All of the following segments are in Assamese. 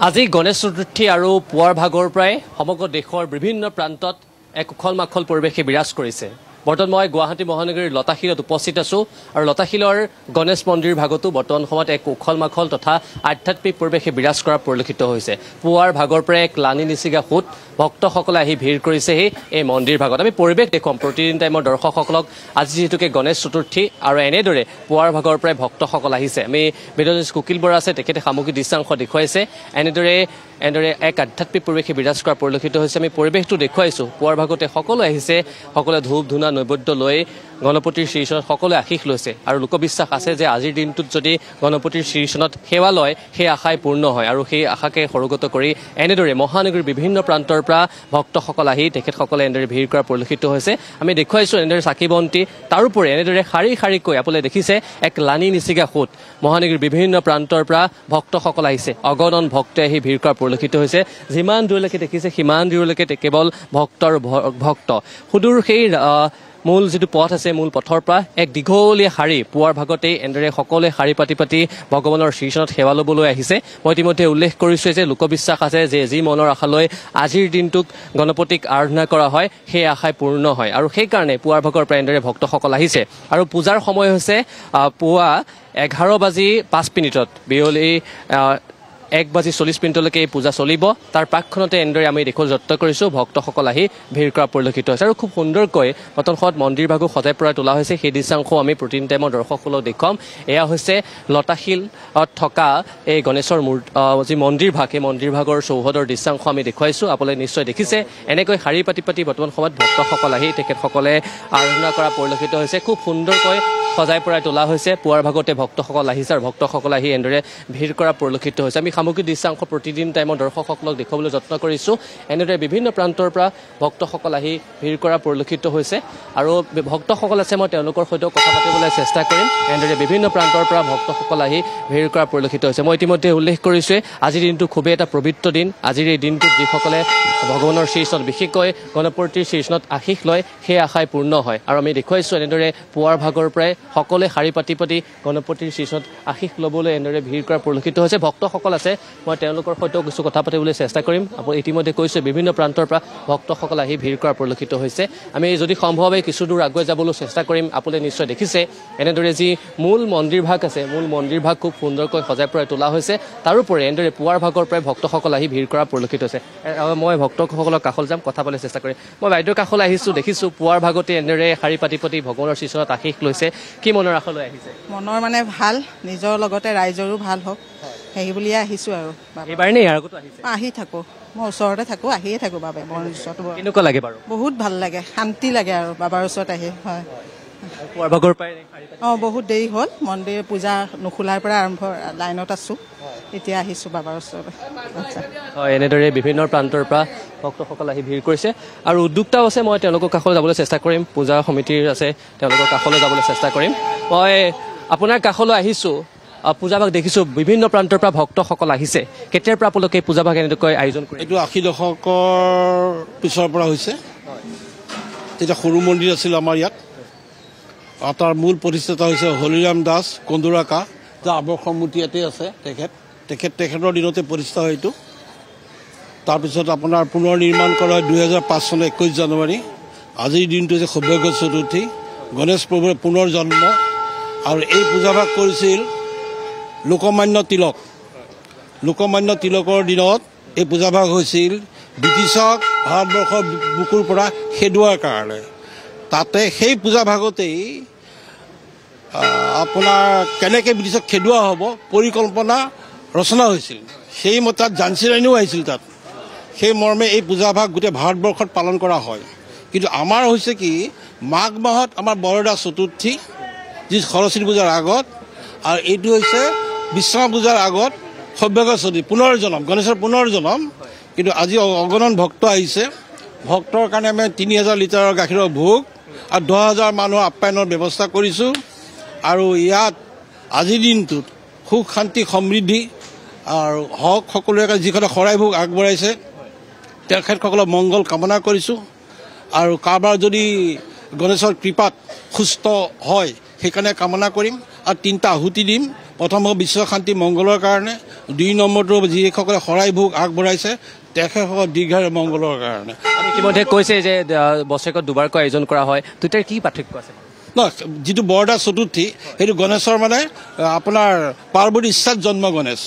আজি গণেশ চতুৰ্থী আৰু পুৱাৰ ভাগৰ পৰাই সমগ্ৰ দেশৰ বিভিন্ন প্ৰান্তত এক উখল মাখল পৰিৱেশে বিৰাজ কৰিছে। বৰ্তমান মই গুৱাহাটী মহানগৰীৰ লতাশিলত উপস্থিত আছোঁ আৰু লতাশিলৰ গণেশ মন্দিৰ ভাগতো বৰ্তমান সময়ত এক উখল মাখল তথা আধ্যাত্মিক পৰিৱেশে বিৰাজ কৰা পৰিলক্ষিত হৈছে। পুৱাৰ ভাগৰ পৰাই এক লানি নিচিগা সোঁত ভক্তসকলে আহি ভিৰ কৰিছেহি এই মন্দিৰ ভাগত। আমি পৰিৱেশ দেখুৱাম প্ৰতিদিন টাইমৰ দৰ্শকসকলক। আজি যিহেতুকে গণেশ চতুৰ্থী আৰু এনেদৰে পুৱাৰ ভাগৰ পৰাই ভক্তসকল আহিছে। আমি বিদ্যুৎ কুকিল বৰা আছে, তেখেতে সামগ্ৰিক দৃশ্যাংশ দেখুৱাইছে। এনেদৰে এক আধ্যাত্মিক পৰিৱেশে বিৰাজ কৰা পৰিলক্ষিত হৈছে। আমি পৰিৱেশটো দেখুৱাইছোঁ। পুৱাৰ ভাগতে সকলো আহিছে, সকলোৱে ধূপ ধূনা নৈবেদ্য লৈ গণপতিৰ শ্ৰীচৰণত সকলোৱে আশীষ লৈছে আৰু লোকবিশ্বাস আছে যে আজিৰ দিনটোত যদি গণপতিৰ শ্ৰীচৰণত সেৱা লয় সেই আশাই পূৰ্ণ হয় আৰু সেই আশাকে সৰুগত কৰি এনেদৰে মহানগৰীৰ বিভিন্ন প্ৰান্তৰ পৰা ভক্তসকল আহি তেখেতসকলে এনেদৰে ভিৰ কৰা পৰিলক্ষিত হৈছে। আমি দেখুৱাইছোঁ এনেদৰে চাকি বন্তি, তাৰোপৰি এনেদৰে শাৰী শাৰীকৈ আপোনালোকে দেখিছে এক লানি নিচিগা সোঁত মহানগৰীৰ বিভিন্ন প্ৰান্তৰ পৰা ভক্তসকল আহিছে। অগণন ভক্তে আহি ভিৰ কৰা পৰিলক্ষিত হৈছে। যিমান দূৰলৈকে দেখিছে সিমান দূৰলৈকে কেৱল ভক্ত সুদূৰ সেই মূল যিটো পথ আছে, মূল পথৰ পৰা এক দীঘলীয়া শাৰী পুৱাৰ ভাগতেই এনেদৰে সকলোৱে শাৰী পাতি ভগৱানৰ শ্ৰীচৰণত সেৱা ল'বলৈ আহিছে। মই ইতিমধ্যে উল্লেখ কৰিছোঁ যে লোকবিশ্বাস আছে যে যি মনৰ আশা লৈ আজিৰ দিনটোক গণপতিক আৰাধনা কৰা হয় সেই আশাই পূৰ্ণ হয় আৰু সেইকাৰণে পুৱাৰ ভাগৰ পৰা এনেদৰে ভক্তসকল আহিছে। আৰু পূজাৰ সময় হৈছে পুৱা 11:05 বিয়লি 1:40 এই পূজা চলিব। তাৰ প্ৰাকখনতে এনেদৰে আমি দেখিবলৈ যত্ন কৰিছোঁ ভক্তসকল আহি ভিৰ কৰা পৰিলক্ষিত হৈছে আৰু খুব সুন্দৰকৈ বৰ্তমান সময়ত মন্দিৰ ভাগো সজাই পৰাই তোলা হৈছে। সেই দৃশ্যাংশ আমি প্ৰতিদিন টাইমৰ দৰ্শকসকলক দেখুৱাম। এয়া হৈছে লতাশিলত থকা এই গণেশৰ যি মন্দিৰ ভাগ, সেই মন্দিৰ ভাগৰ চৌহদৰ দৃশ্যাংশ আমি দেখুৱাইছোঁ। আপোনালোকে নিশ্চয় দেখিছে এনেকৈ শাৰী পাতি বৰ্তমান সময়ত ভক্তসকল আহি তেখেতসকলে আৰাধনা কৰা পৰিলক্ষিত হৈছে। খুব সুন্দৰকৈ সজাই পৰাই তোলা হৈছে। পুৱাৰ ভাগতে ভক্তসকল আহিছে আৰু ভক্তসকল আহি এনেদৰে ভিৰ কৰা পৰিলক্ষিত হৈছে। আমি সামগ্ৰিক দৃশ্যাংশ প্ৰতিদিন টাইমৰ দৰ্শকসকলক দেখুৱাবলৈ যত্ন কৰিছোঁ। এনেদৰে বিভিন্ন প্ৰান্তৰ পৰা ভক্তসকল আহি ভিৰ কৰা পৰিলক্ষিত হৈছে আৰু ভক্তসকল আছে, মই তেওঁলোকৰ সৈতেও কথা পাতিবলৈ চেষ্টা কৰিম। এনেদৰে বিভিন্ন প্ৰান্তৰ পৰা ভক্তসকল আহি ভিৰ কৰা পৰিলক্ষিত হৈছে। মই ইতিমধ্যে উল্লেখ কৰিছোঁৱেই আজিৰ দিনটো খুবেই এটা পবিত্ৰ দিন। আজিৰ এই দিনটোত যিসকলে ভগৱানৰ শ্ৰীচৰণত বিশেষকৈ গণপতিৰ শ্ৰীচৰণত আশীষ লয় সেই আশাই পূৰ্ণ হয় আৰু আমি দেখুৱাইছোঁ এনেদৰে পুৱাৰ ভাগৰ পৰাই সকলোৱে শাৰী পাতি গণপতিৰ শ্ৰীচৰণত আশীষ ল'বলৈ এনেদৰে ভিৰ কৰা পৰিলক্ষিত হৈছে। ভক্তসকল আছে, মই তেওঁলোকৰ সৈতেও কিছু কথা পাতিবলৈ চেষ্টা কৰিম। আপুনি ইতিমধ্যে কৈছোঁ বিভিন্ন প্ৰান্তৰ পৰা ভক্তসকল আহি ভিৰ কৰা পৰিলক্ষিত হৈছে। আমি যদি সম্ভৱ হয় কিছু দূৰ আগুৱাই যাবলৈ চেষ্টা কৰিম। আপুনি নিশ্চয় দেখিছে এনেদৰে যি মূল মন্দিৰ ভাগ আছে, মূল মন্দিৰ ভাগ খুব সুন্দৰকৈ সজাই পৰাই তোলা হৈছে। তাৰোপৰি এনেদৰে পুৱাৰ ভাগৰ পৰাই ভক্তসকল আহি ভিৰ কৰা পৰিলক্ষিত হৈছে। মই ভক্তসকলৰ কাষলৈ যাম, কথা পাতিবলৈ চেষ্টা কৰিম। মই বাইদেউৰ কাষলৈ আহিছোঁ, দেখিছোঁ পুৱাৰ ভাগতে এনেদৰে শাৰী পাতি ভগৱানৰ শ্ৰীচৰণত আশীষ লৈছে। কি মনৰ আশা লৈ আহিছে? মনৰ মানে ভাল, নিজৰ লগতে ৰাইজৰো ভাল হওক সেই বুলিয়ে আহিছোঁ আৰু। এইবাৰ নে ইয়াৰ আগতো আহিছে? আহি থাকোঁ, মই ওচৰতে থাকোঁ, আহিয়ে থাকোঁ বাবাৰ ওচৰত। কেনেকুৱা লাগে বাৰু? বহুত ভাল লাগে, শান্তি লাগে আৰু বাবাৰ ওচৰত আহি। হয়, পুৱাৰ ভাগৰ পৰাই বহুত দেৰি হ'ল, মন্দিৰ পূজা নোখোলাৰ পৰা আৰম্ভ লাইনত আছোঁ, এতিয়া আহিছোঁ বাবাৰ ওচৰলৈ। হয়, এনেদৰে বিভিন্ন প্ৰান্তৰ পৰা ভক্তসকল আহি ভিৰ কৰিছে আৰু উদ্যোক্তাও আছে। মই তেওঁলোকৰ কাষলৈ যাবলৈ চেষ্টা কৰিম। পূজা সমিতিৰ আছে, তেওঁলোকৰ কাষলৈ যাবলৈ চেষ্টা কৰিম। মই আপোনাৰ কাষলৈ আহিছোঁ। পূজাভাগ দেখিছোঁ বিভিন্ন প্ৰান্তৰ পৰা ভক্তসকল আহিছে। কেতিয়াৰ পৰা আপোনালোকে পূজাভাগ এনেকৈ আয়োজন কৰে? এইটো 80 দশকৰ পিছৰ পৰা হৈছে। তেতিয়া সৰু মন্দিৰ আছিল আমাৰ ইয়াত। তাৰ মূল প্ৰতিষ্ঠাতা হৈছে হলিৰাম দাস কন্দুৰাকা, যাৰ আৱৰ্ষৰ মূৰ্তি ইয়াতে আছে। তেখেতৰ দিনতে প্ৰতিষ্ঠা হয় এইটো। তাৰপিছত আপোনাৰ পুনৰ নিৰ্মাণ কৰা হয় 2005 চনৰ 21 জানুৱাৰী। আজিৰ দিনটো হৈছে সৌভাগ্য চতুৰ্থী, গণেশ প্ৰভুৰ পুনৰ জন্ম। আৰু এই পূজাভাগ কৰিছিল লোকমান্য তিলকৰ দিনত। এই পূজাভাগ হৈছিল ব্ৰিটিছক ভাৰতবৰ্ষৰ বুকুৰ পৰা খেদোৱাৰ কাৰণে। তাতে সেই পূজাভাগতেই আপোনাৰ কেনেকৈ ব্ৰিটিছক খেদোৱা হ'ব পৰিকল্পনা ৰচনা হৈছিল। সেইমতে তাত ঝান্সী ৰাণীও আহিছিল তাত। সেই মৰ্মে এই পূজাভাগ গোটেই ভাৰতবৰ্ষত পালন কৰা হয়। কিন্তু আমাৰ হৈছে কি, মাঘ মাহত আমাৰ বৰদা চতুৰ্থী, যি সৰস্বতী পূজাৰ আগত, আৰু এইটো হৈছে বিশ্বকৰ্মা পূজাৰ আগত সৌভাগ্য চতুৰ্থী, পুনৰ জনম, গণেশৰ পুনৰ জনম। কিন্তু আজি অগণন ভক্ত আহিছে। ভক্তৰ কাৰণে আমি 3000 লিটাৰৰ গাখীৰৰ ভোগ আৰু 10,000 মানুহৰ আপ্যায়নৰ ব্যৱস্থা কৰিছোঁ। আৰু ইয়াত আজিৰ দিনটোত সুখ শান্তি সমৃদ্ধি আৰু হওক সকলোৱে, যিসকলে শৰাই ভোগ আগবঢ়াইছে তেখেতসকলৰ মংগল কামনা কৰিছোঁ। আৰু কাৰোবাৰ যদি গণেশৰ কৃপাত সুস্থ হয় সেইকাৰণে কামনা কৰিম আৰু 3টা আহুতি দিম। প্ৰথম হ'ব বিশ্ব শান্তি মংগলৰ কাৰণে, 2 নম্বৰটো যিসকলে শৰাই ভোগ আগবঢ়াইছে তেখেতসকল দীৰ্ঘায়ু মংগলৰ কাৰণে। ইতিমধ্যে কৈছে যে বছৰেকত দুবাৰকৈ আয়োজন কৰা হয়, দুটাৰ কি পাৰ্থক্য আছে? নহয়, যিটো বৰদা চতুৰ্থী সেইটো গণেশৰ মানে আপোনাৰ পাৰ্বতী ইচ্ছাত জন্ম গণেশ,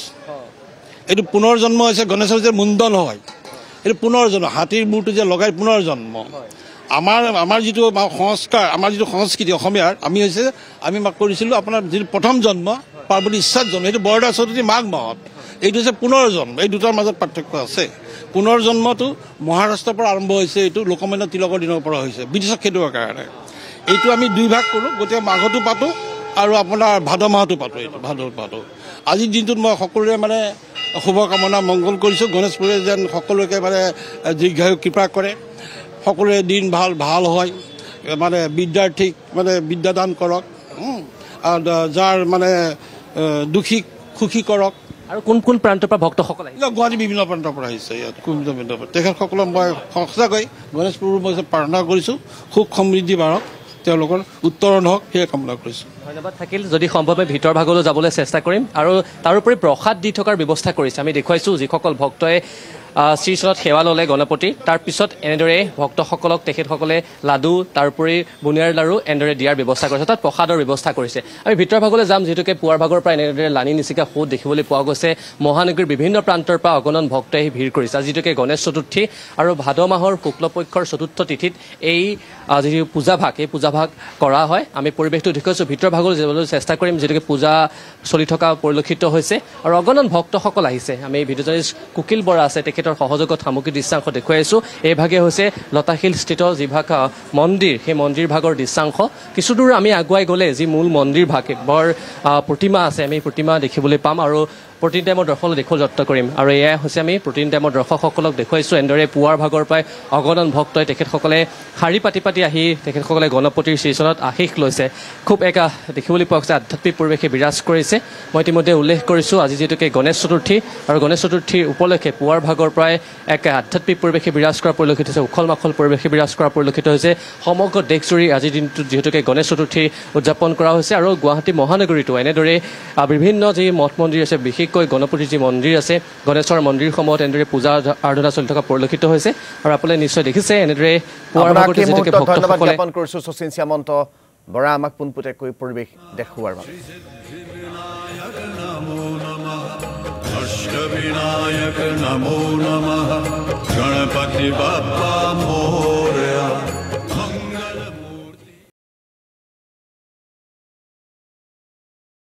এইটো পুনৰ জন্ম হৈছে। গণেশৰ যে মুণ্ডন হয় এইটো পুনৰ জন্ম, হাতীৰ মূৰটো যে লগাই পুনৰ জন্ম। আমাৰ যিটো সংস্কাৰ, আমাৰ যিটো সংস্কৃতি অসমীয়াৰ, আমি কৰিছিলোঁ আপোনাৰ যিটো প্ৰথম জন্ম পাৰ্বতী ইচ্ছাত জন্ম, সেইটো বৰদা চতুৰ্থী মাঘ মাহত, এইটো হৈছে পুনৰ জন্ম। এই দুটাৰ মাজত পাৰ্থক্য আছে। পুনৰ জন্মটো মহাৰাষ্ট্ৰৰ পৰা আৰম্ভ হৈছে, এইটো লোকমান্য তিলকৰ দিনৰ পৰা হৈছে ব্ৰিটিছক খেদোৱাৰ কাৰণে। এইটো আমি 2 ভাগ কৰোঁ, গতিকে মাঘতো পাতোঁ আৰু আপোনাৰ ভাদ মাহতো পাতোঁ। এইটো ভাদত পাতোঁ। আজিৰ দিনটোত মই সকলোৰে মানে শুভকামনা মংগল কৰিছোঁ। গণেশপুৰে যেন সকলোকে মানে দীৰ্ঘায়ু কৃপা কৰে, সকলোৰে দিন ভাল হয়, মানে বিদ্যাৰ্থীক মানে বিদ্যাদান কৰক, যাৰ মানে দুখীক সুখী কৰক। আৰু কোন প্ৰান্তৰ পৰা ভক্তসকল আহিছে? গুৱাহাটী বিভিন্ন প্ৰান্তৰ পৰা আহিছে ইয়াত, তেখেতসকলক মই সঁচাকৈ গণেশপুৰ মই প্ৰাৰ্থনা কৰিছোঁ, সুখ সমৃদ্ধি বাঢ়ক, তেওঁলোকৰ উত্তৰণ হওক, সেয়ে কামনা কৰিছোঁ। ধন্যবাদ থাকিল। যদি সম্ভৱে ভিতৰ ভাগলৈ যাবলৈ চেষ্টা কৰিম। আৰু তাৰোপৰি প্ৰসাদ দি থকাৰ ব্যৱস্থা কৰিছে। আমি দেখুৱাইছোঁ যিসকল ভক্তই শ্ৰীচৰণত সেৱা ল'লে গণপতিৰ, তাৰপিছত এনেদৰে ভক্তসকলক তেখেতসকলে লাডু, তাৰোপৰি বুনিয়াৰ লাড়ু এনেদৰে দিয়াৰ ব্যৱস্থা কৰিছে, তাত প্ৰসাদৰ ব্যৱস্থা কৰিছে। আমি ভিতৰ ভাগলৈ যাম, যিহেতুকে পুৱাৰ ভাগৰ পৰা এনেদৰে লানি নিচিকা সোঁত দেখিবলৈ পোৱা গৈছে। মহানগৰীৰ বিভিন্ন প্ৰান্তৰ পৰা অগণন ভক্তই আহি ভিৰ কৰিছে। যিহেতুকে গণেশ চতুৰ্থী আৰু ভাদ মাহৰ শুক্লপক্ষৰ চতুৰ্থ তিথিত এই যিটো পূজাভাগ, এই পূজাভাগ কৰা হয়। আমি পৰিৱেশটো দেখুৱাইছোঁ, ভিতৰ ভাগলৈ যাবলৈ চেষ্টা কৰিম, যিহেতুকে পূজা চলি থকা পৰিলক্ষিত হৈছে আৰু অগণন ভক্তসকল আহিছে। আমি ভিডিঅ' জাৰ্নেলিষ্ট কুকিল বৰা আছে, তেখেতৰ সহযোগত সামগ্ৰী দৃশ্যাংশ দেখুৱাই আছোঁ। এই ভাগে হৈছে লতাশিল স্থিত যিভাগ মন্দিৰ, সেই মন্দিৰ ভাগৰ দৃশ্যাংশ। কিছুদূৰ আমি আগুৱাই গ'লে যি মূল মন্দিৰ ভাগ, বৰ প্ৰতিমা আছে, আমি প্ৰতিমা দেখিবলৈ পাম আৰু প্ৰটিন টাইমৰ দৰ্শক দেখুৱাবলৈ যত্ন কৰিম। আৰু এয়াই হৈছে আমি প্ৰটিন টাইমৰ দৰ্শকসকলক দেখুৱাইছোঁ। এনেদৰে পুৱাৰ ভাগৰ পৰাই অগণন ভক্তই তেখেতসকলে শাৰী পাতি আহি তেখেতসকলে গণপতিৰ শ্ৰীচৰণত আশীষ লৈছে। খুব এক দেখিবলৈ পোৱা গৈছে, আধ্যাত্মিক পৰিৱেশে বিৰাজ কৰিছে। মই ইতিমধ্যে উল্লেখ কৰিছোঁ, আজি যিহেতুকে গণেশ চতুৰ্থী আৰু গণেশ চতুৰ্থীৰ উপলক্ষে পুৱাৰ ভাগৰ পৰাই এক আধ্যাত্মিক পৰিৱেশে বিৰাজ কৰা পৰিলক্ষিত হৈছে, উখল মাখল পৰিৱেশে বিৰাজ কৰা পৰিলক্ষিত হৈছে। সমগ্ৰ দেশজুৰি আজিৰ দিনটোত যিহেতুকে গণেশ চতুৰ্থী উদযাপন কৰা হৈছে আৰু গুৱাহাটী মহানগৰীতো এনেদৰে বিভিন্ন যি মঠ মন্দিৰ আছে, বিশেষকৈ গণপতিৰ যি মন্দিৰ আছে, গণেশৰ মন্দিৰসমূহত এনেদৰে পূজা আৰাধনা চলি থকা পৰিলক্ষিত হৈছে। আৰু আপোনালোকে নিশ্চয় দেখিছে এনেদৰে পুৱাৰ ভাগত যিহেতুকে ভক্তসকলে কৰিছোঁ। শচীন শ্যামন্ত বৰা আমাক পোনপটীয়াকৈ পৰিৱেশ দেখুওৱাৰ বাবে। अष्टविनायक नमो नमः गणपति बाप्पा मोरया।